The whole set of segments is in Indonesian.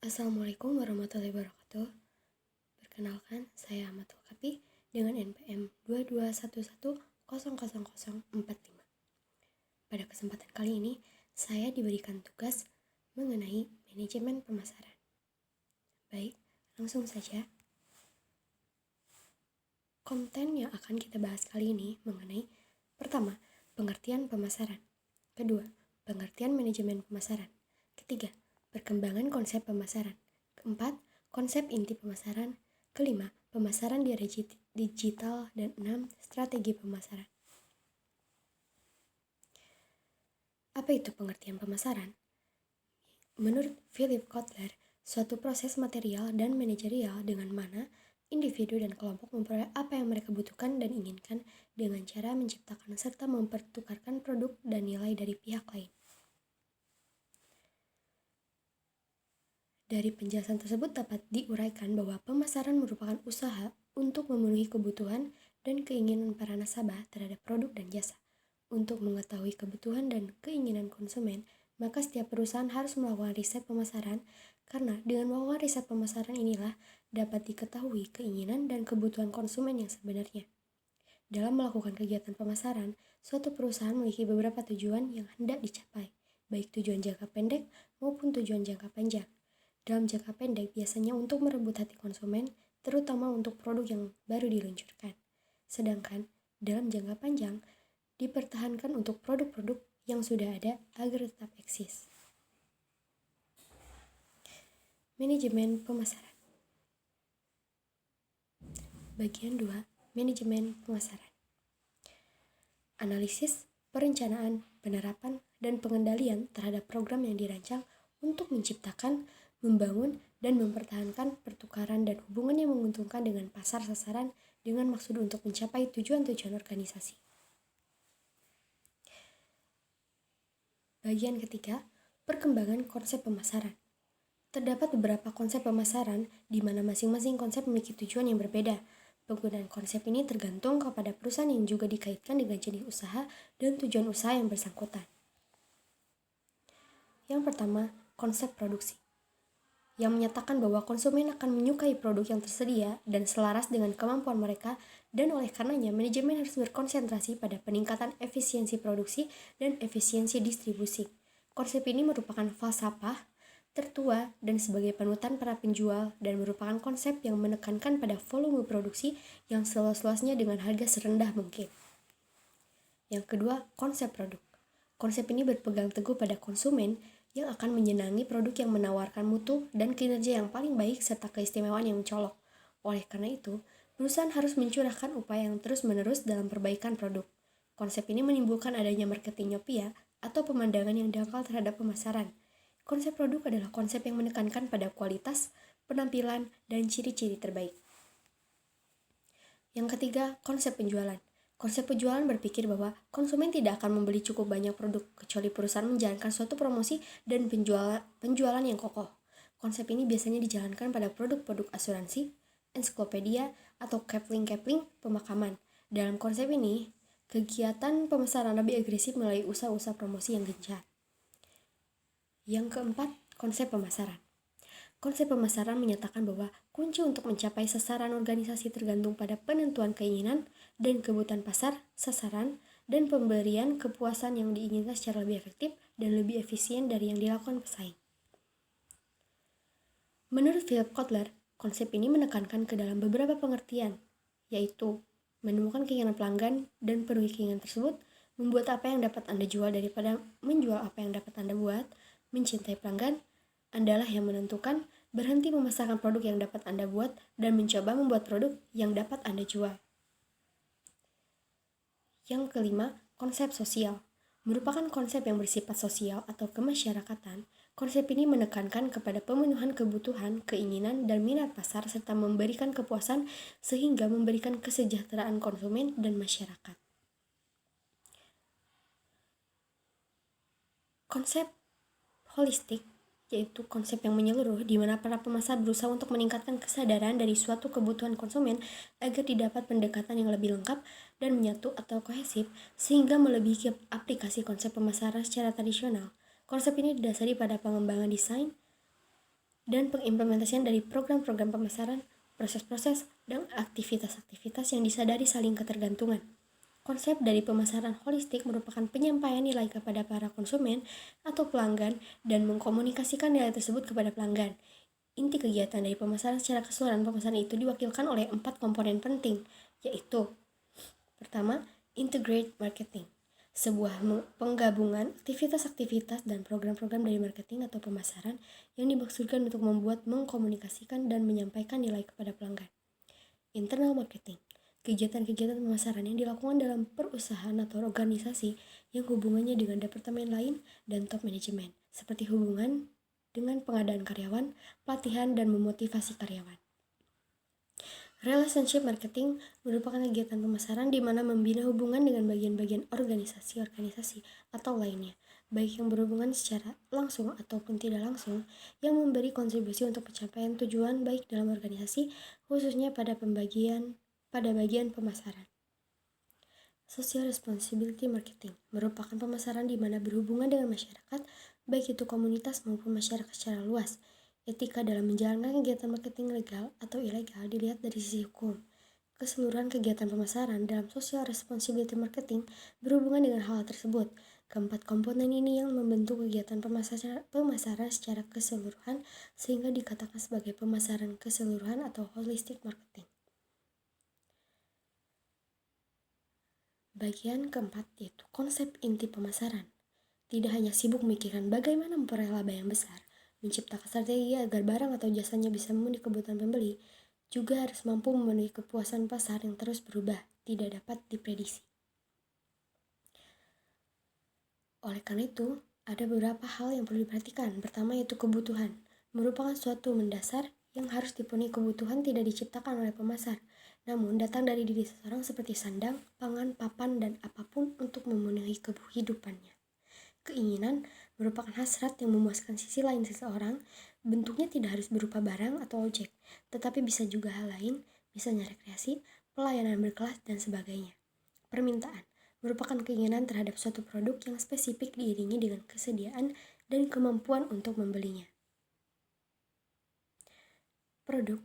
Assalamualaikum warahmatullahi wabarakatuh. Perkenalkan, saya Ahmad Kapi dengan NPM 2211000045. Pada kesempatan kali ini, saya diberikan tugas mengenai manajemen pemasaran. Baik, langsung saja. Konten yang akan kita bahas kali ini mengenai pertama, pengertian pemasaran. Kedua, pengertian manajemen pemasaran. Ketiga, perkembangan konsep pemasaran. Keempat, konsep inti pemasaran. Kelima, pemasaran di era digital. Dan enam, strategi pemasaran. Apa itu pengertian pemasaran? Menurut Philip Kotler, suatu proses material dan manajerial dengan mana individu dan kelompok memperoleh apa yang mereka butuhkan dan inginkan dengan cara menciptakan serta mempertukarkan produk dan nilai dari pihak lain. Dari penjelasan tersebut dapat diuraikan bahwa pemasaran merupakan usaha untuk memenuhi kebutuhan dan keinginan para nasabah terhadap produk dan jasa. Untuk mengetahui kebutuhan dan keinginan konsumen, maka setiap perusahaan harus melakukan riset pemasaran, karena dengan melakukan riset pemasaran inilah dapat diketahui keinginan dan kebutuhan konsumen yang sebenarnya. Dalam melakukan kegiatan pemasaran, suatu perusahaan memiliki beberapa tujuan yang hendak dicapai, baik tujuan jangka pendek maupun tujuan jangka panjang. Dalam jangka pendek biasanya untuk merebut hati konsumen, terutama untuk produk yang baru diluncurkan. Sedangkan dalam jangka panjang, dipertahankan untuk produk-produk yang sudah ada agar tetap eksis. Manajemen pemasaran. Bagian 2, manajemen pemasaran. Analisis, perencanaan, penerapan, dan pengendalian terhadap program yang dirancang untuk menciptakan, membangun, dan mempertahankan pertukaran dan hubungan yang menguntungkan dengan pasar sasaran dengan maksud untuk mencapai tujuan-tujuan organisasi. Bagian ketiga, perkembangan konsep pemasaran. Terdapat beberapa konsep pemasaran di mana masing-masing konsep memiliki tujuan yang berbeda. Penggunaan konsep ini tergantung kepada perusahaan yang juga dikaitkan dengan jenis usaha dan tujuan usaha yang bersangkutan. Yang pertama, konsep produksi, yang menyatakan bahwa konsumen akan menyukai produk yang tersedia dan selaras dengan kemampuan mereka, dan oleh karenanya manajemen harus berkonsentrasi pada peningkatan efisiensi produksi dan efisiensi distribusi. Konsep ini merupakan falsafah tertua dan sebagai panutan para penjual dan merupakan konsep yang menekankan pada volume produksi yang seluas-luasnya dengan harga serendah mungkin. Yang kedua, konsep produk. Konsep ini berpegang teguh pada konsumen yang akan menyenangi produk yang menawarkan mutu dan kinerja yang paling baik serta keistimewaan yang mencolok. Oleh karena itu, perusahaan harus mencurahkan upaya yang terus-menerus dalam perbaikan produk. Konsep ini menimbulkan adanya marketingopia atau pemandangan yang dangkal terhadap pemasaran. Konsep produk adalah konsep yang menekankan pada kualitas, penampilan, dan ciri-ciri terbaik. Yang ketiga, konsep penjualan. Konsep penjualan berpikir bahwa konsumen tidak akan membeli cukup banyak produk kecuali perusahaan menjalankan suatu promosi dan penjualan yang kokoh. Konsep ini biasanya dijalankan pada produk-produk asuransi, ensiklopedia, atau capling pemakaman. Dalam konsep ini, kegiatan pemasaran lebih agresif melalui usaha-usaha promosi yang gencar. Yang keempat, konsep pemasaran. Konsep pemasaran menyatakan bahwa kunci untuk mencapai sasaran organisasi tergantung pada penentuan keinginan dan kebutuhan pasar, sasaran, dan pemberian kepuasan yang diinginkan secara lebih efektif dan lebih efisien dari yang dilakukan pesaing. Menurut Philip Kotler, konsep ini menekankan ke dalam beberapa pengertian, yaitu menemukan keinginan pelanggan dan penuhi keinginan tersebut, membuat apa yang dapat Anda jual daripada menjual apa yang dapat Anda buat, mencintai pelanggan, Andalah yang menentukan, berhenti memasarkan produk yang dapat Anda buat, dan mencoba membuat produk yang dapat Anda jual. Yang kelima, konsep sosial. Merupakan konsep yang bersifat sosial atau kemasyarakatan. Konsep ini menekankan kepada pemenuhan kebutuhan, keinginan, dan minat pasar serta memberikan kepuasan sehingga memberikan kesejahteraan konsumen dan masyarakat. Konsep holistik yaitu konsep yang menyeluruh di mana para pemasar berusaha untuk meningkatkan kesadaran dari suatu kebutuhan konsumen agar didapat pendekatan yang lebih lengkap dan menyatu atau kohesif sehingga melebihi aplikasi konsep pemasaran secara tradisional. Konsep ini didasari pada pengembangan desain, dan pengimplementasian dari program-program pemasaran, proses-proses, dan aktivitas-aktivitas yang disadari saling ketergantungan. Konsep dari pemasaran holistik merupakan penyampaian nilai kepada para konsumen atau pelanggan dan mengkomunikasikan nilai tersebut kepada pelanggan. Inti kegiatan dari pemasaran secara keseluruhan pemasaran itu diwakilkan oleh 4 komponen penting, yaitu pertama, integrate marketing. Sebuah penggabungan aktivitas-aktivitas dan program-program dari marketing atau pemasaran yang dimaksudkan untuk membuat, mengkomunikasikan, dan menyampaikan nilai kepada pelanggan. Internal marketing. Kegiatan-kegiatan pemasaran yang dilakukan dalam perusahaan atau organisasi yang hubungannya dengan departemen lain dan top manajemen, seperti hubungan dengan pengadaan karyawan, pelatihan, dan memotivasi karyawan. Relationship marketing merupakan kegiatan pemasaran di mana membina hubungan dengan bagian-bagian organisasi atau lainnya, baik yang berhubungan secara langsung ataupun tidak langsung, yang memberi kontribusi untuk pencapaian tujuan baik dalam organisasi, khususnya pada bagian pemasaran. Social responsibility marketing merupakan pemasaran di mana berhubungan dengan masyarakat, baik itu komunitas maupun masyarakat secara luas. Etika dalam menjalankan kegiatan marketing legal atau ilegal dilihat dari sisi hukum. Keseluruhan kegiatan pemasaran dalam social responsibility marketing berhubungan dengan hal tersebut. Keempat komponen ini yang membentuk kegiatan pemasaran secara keseluruhan sehingga dikatakan sebagai pemasaran keseluruhan atau holistic marketing. Bagian keempat yaitu konsep inti pemasaran. Tidak hanya sibuk memikirkan bagaimana memperoleh laba yang besar, menciptakan strategi agar barang atau jasanya bisa memenuhi kebutuhan pembeli, juga harus mampu memenuhi kepuasan pasar yang terus berubah, tidak dapat diprediksi. Oleh karena itu, ada beberapa hal yang perlu diperhatikan. Pertama yaitu kebutuhan, merupakan suatu mendasar yang harus dipenuhi. Kebutuhan tidak diciptakan oleh pemasar, namun datang dari diri seseorang seperti sandang, pangan, papan, dan apapun untuk memenuhi kehidupannya. Keinginan merupakan hasrat yang memuaskan sisi lain seseorang. Bentuknya tidak harus berupa barang atau objek, tetapi bisa juga hal lain, misalnya rekreasi, pelayanan berkelas, dan sebagainya. Permintaan merupakan keinginan terhadap suatu produk yang spesifik diiringi dengan kesediaan dan kemampuan untuk membelinya. Produk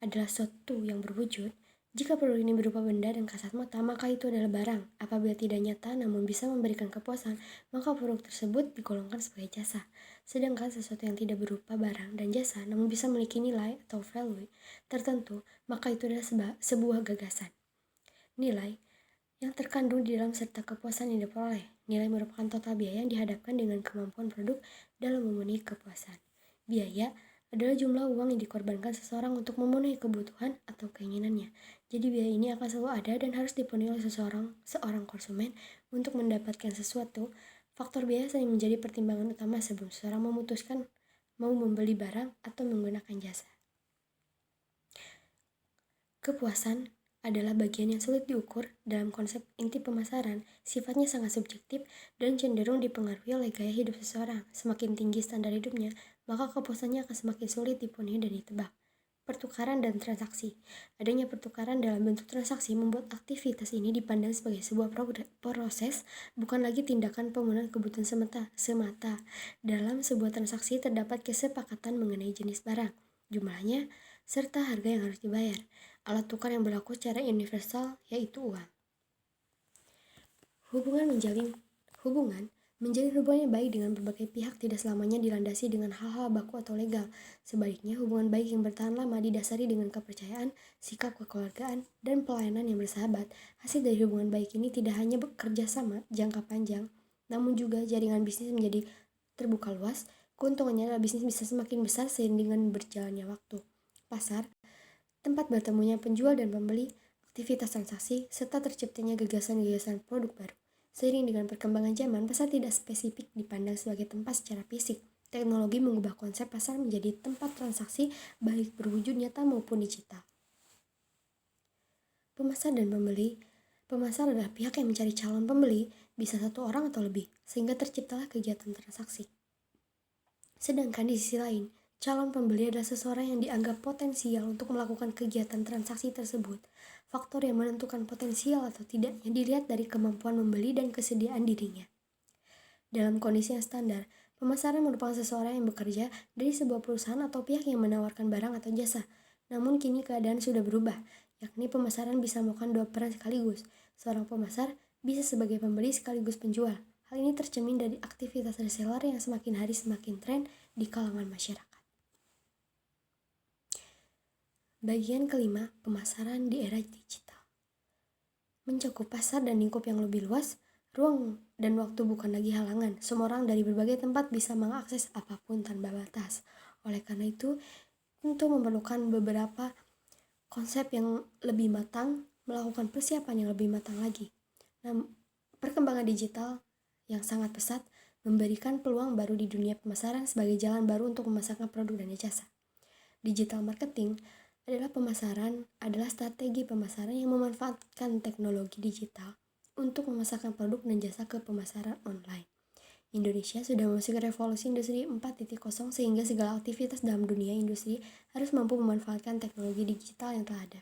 adalah sesuatu yang berwujud. Jika produk ini berupa benda dan kasat mata, maka itu adalah barang. Apabila tidak nyata namun bisa memberikan kepuasan, maka produk tersebut digolongkan sebagai jasa. Sedangkan sesuatu yang tidak berupa barang dan jasa namun bisa memiliki nilai atau value tertentu, maka itu adalah sebuah gagasan. Nilai yang terkandung di dalam serta kepuasan yang diperoleh. Nilai merupakan total biaya yang dihadapkan dengan kemampuan produk dalam memenuhi kepuasan. Biaya adalah jumlah uang yang dikorbankan seseorang untuk memenuhi kebutuhan atau keinginannya. Jadi biaya ini akan selalu ada dan harus dipenuhi oleh seorang konsumen untuk mendapatkan sesuatu. Faktor biaya sering menjadi pertimbangan utama sebelum seseorang memutuskan mau membeli barang atau menggunakan jasa. Kepuasan adalah bagian yang sulit diukur. Dalam konsep inti pemasaran, sifatnya sangat subjektif dan cenderung dipengaruhi oleh gaya hidup seseorang. Semakin tinggi standar hidupnya, maka kepuasannya akan semakin sulit dipenuhi dan ditebak. Pertukaran dan transaksi. Adanya pertukaran dalam bentuk transaksi membuat aktivitas ini dipandang sebagai sebuah proses, bukan lagi tindakan pemenuhan kebutuhan semata. Dalam sebuah transaksi terdapat kesepakatan mengenai jenis barang, jumlahnya, serta harga yang harus dibayar. Alat tukar yang berlaku secara universal yaitu uang. Menjalin hubungan yang baik dengan berbagai pihak tidak selamanya dilandasi dengan hal-hal baku atau legal. Sebaliknya, hubungan baik yang bertahan lama didasari dengan kepercayaan, sikap kekeluargaan, dan pelayanan yang bersahabat. Hasil dari hubungan baik ini tidak hanya bekerja sama jangka panjang, namun juga jaringan bisnis menjadi terbuka luas. Keuntungannya adalah bisnis bisa semakin besar seiring dengan berjalannya waktu. Pasar, tempat bertemunya penjual dan pembeli, aktivitas transaksi, serta terciptanya gagasan-gagasan produk baru. Seiring dengan perkembangan zaman, pasar tidak spesifik dipandang sebagai tempat secara fisik. Teknologi mengubah konsep pasar menjadi tempat transaksi baik berwujud nyata maupun digital. Pemasar dan pembeli. Pemasar adalah pihak yang mencari calon pembeli, bisa satu orang atau lebih, sehingga terciptalah kegiatan transaksi. Sedangkan di sisi lain, calon pembeli adalah seseorang yang dianggap potensial untuk melakukan kegiatan transaksi tersebut. Faktor yang menentukan potensial atau tidaknya dilihat dari kemampuan membeli dan kesediaan dirinya. Dalam kondisi yang standar, Pemasaran merupakan seseorang yang bekerja dari sebuah perusahaan atau pihak yang menawarkan barang atau jasa. Namun kini keadaan sudah berubah, yakni pemasaran bisa melakukan dua peran sekaligus. Seorang pemasar bisa sebagai pembeli sekaligus penjual. Hal ini tercermin dari aktivitas reseller yang semakin hari semakin tren di kalangan masyarakat. Bagian kelima, pemasaran di era digital. Mencakup pasar dan lingkup yang lebih luas, ruang dan waktu bukan lagi halangan. Semua orang dari berbagai tempat bisa mengakses apapun tanpa batas. Oleh karena itu, tentu memerlukan beberapa konsep yang lebih matang, melakukan persiapan yang lebih matang lagi. Nah, perkembangan digital yang sangat pesat memberikan peluang baru di dunia pemasaran sebagai jalan baru untuk memasarkan produk dan jasa. Digital marketing adalah strategi pemasaran yang memanfaatkan teknologi digital untuk memasarkan produk dan jasa ke pemasaran online. Indonesia sudah memasuki revolusi industri 4.0 sehingga segala aktivitas dalam dunia industri harus mampu memanfaatkan teknologi digital yang telah ada.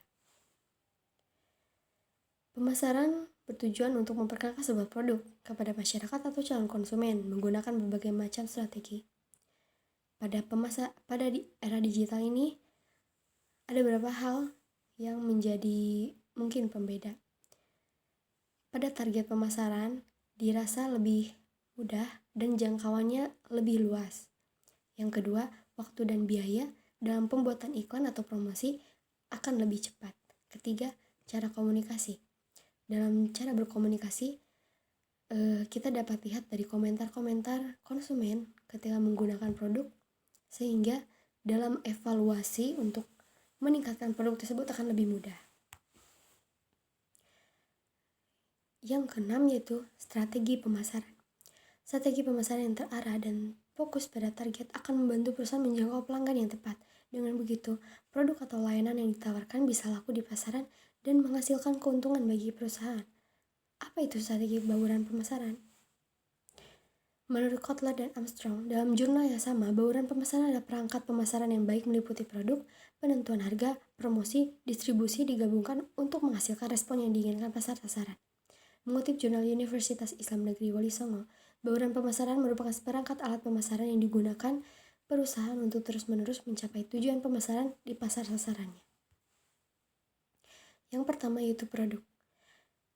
Pemasaran bertujuan untuk memperkenalkan sebuah produk kepada masyarakat atau calon konsumen menggunakan berbagai macam strategi. Pada era digital ini, ada beberapa hal yang menjadi mungkin pembeda. Pada target pemasaran dirasa lebih mudah dan jangkauannya lebih luas. Yang kedua, waktu dan biaya dalam pembuatan iklan atau promosi akan lebih cepat. Ketiga, cara komunikasi. Dalam cara berkomunikasi, kita dapat lihat dari komentar-komentar konsumen ketika menggunakan produk, sehingga dalam evaluasi untuk meningkatkan produk tersebut akan lebih mudah. Yang keenam yaitu strategi pemasaran. Strategi pemasaran yang terarah dan fokus pada target akan membantu perusahaan menjangkau pelanggan yang tepat. Dengan begitu, produk atau layanan yang ditawarkan bisa laku di pasaran dan menghasilkan keuntungan bagi perusahaan. Apa itu strategi bauran pemasaran? Menurut Kotler dan Armstrong, dalam jurnal yang sama, bauran pemasaran adalah perangkat pemasaran yang baik meliputi produk, penentuan harga, promosi, distribusi digabungkan untuk menghasilkan respon yang diinginkan pasar sasaran. Mengutip jurnal Universitas Islam Negeri Wali Songo, bauran pemasaran merupakan seperangkat alat pemasaran yang digunakan perusahaan untuk terus-menerus mencapai tujuan pemasaran di pasar sasarannya. Yang pertama yaitu produk.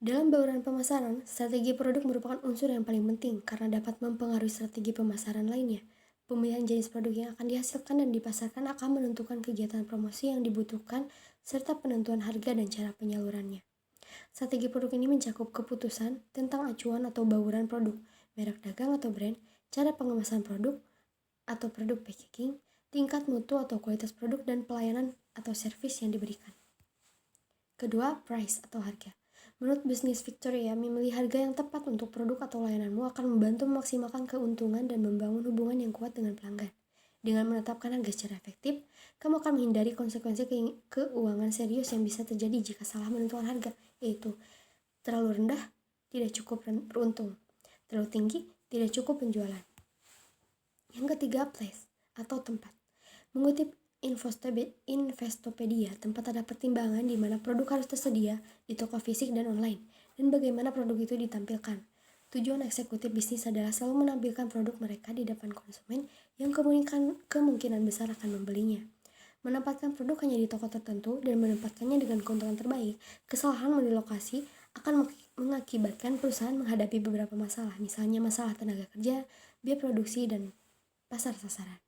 Dalam bauran pemasaran, strategi produk merupakan unsur yang paling penting karena dapat mempengaruhi strategi pemasaran lainnya. Pemilihan jenis produk yang akan dihasilkan dan dipasarkan akan menentukan kegiatan promosi yang dibutuhkan serta penentuan harga dan cara penyalurannya. Strategi produk ini mencakup keputusan tentang acuan atau bauran produk, merek dagang atau brand, cara pengemasan produk atau produk packaging, tingkat mutu atau kualitas produk, dan pelayanan atau servis yang diberikan. Kedua, price atau harga. Menurut bisnis Victoria, memilih harga yang tepat untuk produk atau layananmu akan membantu memaksimalkan keuntungan dan membangun hubungan yang kuat dengan pelanggan. Dengan menetapkan harga secara efektif, kamu akan menghindari konsekuensi keuangan serius yang bisa terjadi jika salah menentukan harga, yaitu terlalu rendah, tidak cukup beruntung, terlalu tinggi, tidak cukup penjualan. Yang ketiga, place atau tempat. Mengutip Investopedia, tempat ada pertimbangan di mana produk harus tersedia di toko fisik dan online, dan bagaimana produk itu ditampilkan. Tujuan eksekutif bisnis adalah selalu menampilkan produk mereka di depan konsumen yang kemungkinan besar akan membelinya. Menempatkan produk hanya di toko tertentu dan menempatkannya dengan keuntungan terbaik, kesalahan memilih lokasi akan mengakibatkan perusahaan menghadapi beberapa masalah, misalnya masalah tenaga kerja, biaya produksi, dan pasar sasaran.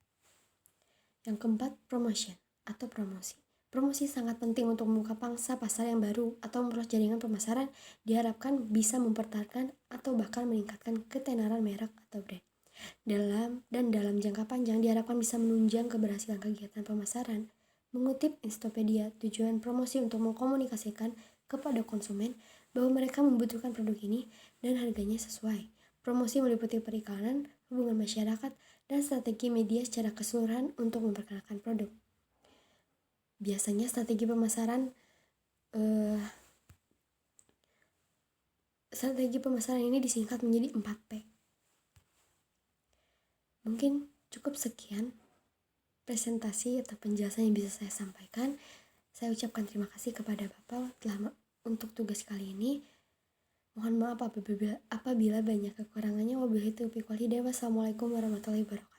Yang keempat, promotion atau promosi. Promosi sangat penting untuk membuka pangsa pasar yang baru atau memperluas jaringan pemasaran, diharapkan bisa mempertahankan atau bahkan meningkatkan ketenaran merek atau brand. Dalam jangka panjang diharapkan bisa menunjang keberhasilan kegiatan pemasaran. Mengutip Investopedia, tujuan promosi untuk mengkomunikasikan kepada konsumen bahwa mereka membutuhkan produk ini dan harganya sesuai. Promosi meliputi periklanan, hubungan masyarakat, dan strategi media secara keseluruhan untuk memperkenalkan produk. Biasanya strategi pemasaran ini disingkat menjadi 4P. Mungkin cukup sekian presentasi atau penjelasan yang bisa saya sampaikan. Saya ucapkan terima kasih kepada Bapak untuk tugas kali ini. Mohon maaf apabila banyak kekurangannya. Wabillahi taufiq wal hidayah. Wassalamualaikum warahmatullahi wabarakatuh.